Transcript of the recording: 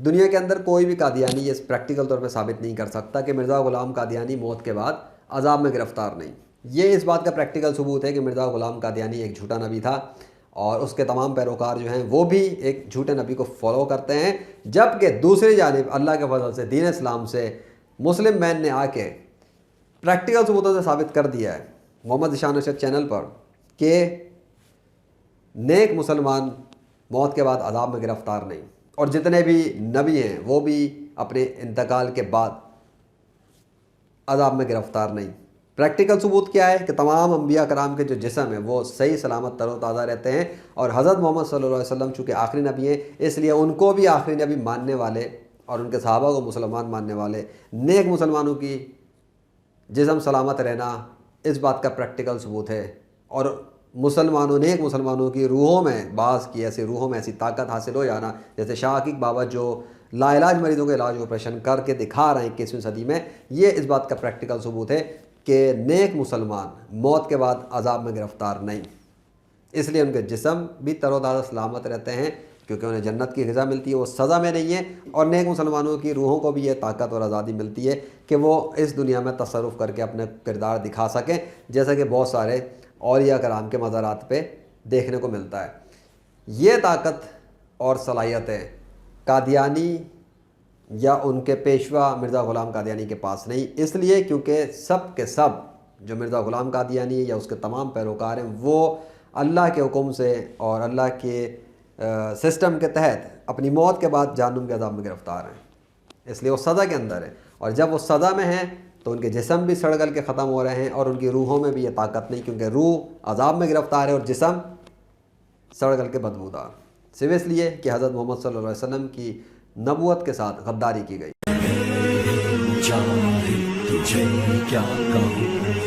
دنیا کے اندر کوئی بھی قادیانی یہ پریکٹیکل طور پہ ثابت نہیں کر سکتا کہ مرزا غلام قادیانی موت کے بعد عذاب میں گرفتار نہیں۔ یہ اس بات کا پریکٹیکل ثبوت ہے کہ مرزا غلام قادیانی ایک جھوٹا نبی تھا اور اس کے تمام پیروکار جو ہیں وہ بھی ایک جھوٹے نبی کو فالو کرتے ہیں، جبکہ دوسری جانب اللہ کے فضل سے دین اسلام سے مسلم مین نے آ کے پریکٹیکل ثبوتوں سے ثابت کر دیا ہے محمد ذیشان ارشد چینل پر کہ نیک مسلمان موت کے بعد عذاب میں گرفتار نہیں، اور جتنے بھی نبی ہیں وہ بھی اپنے انتقال کے بعد عذاب میں گرفتار نہیں۔ پریکٹیکل ثبوت کیا ہے کہ تمام انبیاء کرام کے جو جسم ہیں وہ صحیح سلامت تر و تازہ رہتے ہیں، اور حضرت محمد صلی اللہ علیہ وسلم چونکہ آخری نبی ہیں اس لیے ان کو بھی آخری نبی ماننے والے اور ان کے صحابہ کو مسلمان ماننے والے نیک مسلمانوں کی جسم سلامت رہنا اس بات کا پریکٹیکل ثبوت ہے، اور نیک مسلمانوں کی روحوں میں بعض کی ایسی روحوں میں ایسی طاقت حاصل ہو جانا، جیسے شاہ عقیق بابا جو لا علاج مریضوں کے علاج آپریشن کر کے دکھا رہے ہیں 21ویں صدی میں، یہ اس بات کا پریکٹیکل ثبوت ہے کہ نیک مسلمان موت کے بعد عذاب میں گرفتار نہیں، اس لیے ان کے جسم بھی تر و تازہ سلامت رہتے ہیں کیونکہ انہیں جنت کی غذا ملتی ہے، وہ سزا میں نہیں ہے، اور نیک مسلمانوں کی روحوں کو بھی یہ طاقت اور آزادی ملتی ہے کہ وہ اس دنیا میں تصرف کر کے اپنے کردار دکھا سکیں، جیسا کہ بہت سارے اولیاء کرام کے مزارات پہ دیکھنے کو ملتا ہے۔ یہ طاقت اور صلاحیتیں قادیانی یا ان کے پیشوا مرزا غلام قادیانی کے پاس نہیں، اس لیے کیونکہ سب کے سب جو مرزا غلام قادیانی یا اس کے تمام پیروکار ہیں وہ اللہ کے حکم سے اور اللہ کے سسٹم کے تحت اپنی موت کے بعد جہنم کے عذاب میں گرفتار ہیں، اس لیے وہ سزا کے اندر ہے، اور جب وہ سزا میں ہیں تو ان کے جسم بھی سڑ گل کے ختم ہو رہے ہیں اور ان کی روحوں میں بھی یہ طاقت نہیں، کیونکہ روح عذاب میں گرفتار ہے اور جسم سڑ گل کے بدبودار، صرف اس لیے کہ حضرت محمد صلی اللہ علیہ وسلم کی نبوت کے ساتھ غداری کی گئی۔ چاہے تجھے کیا کہوں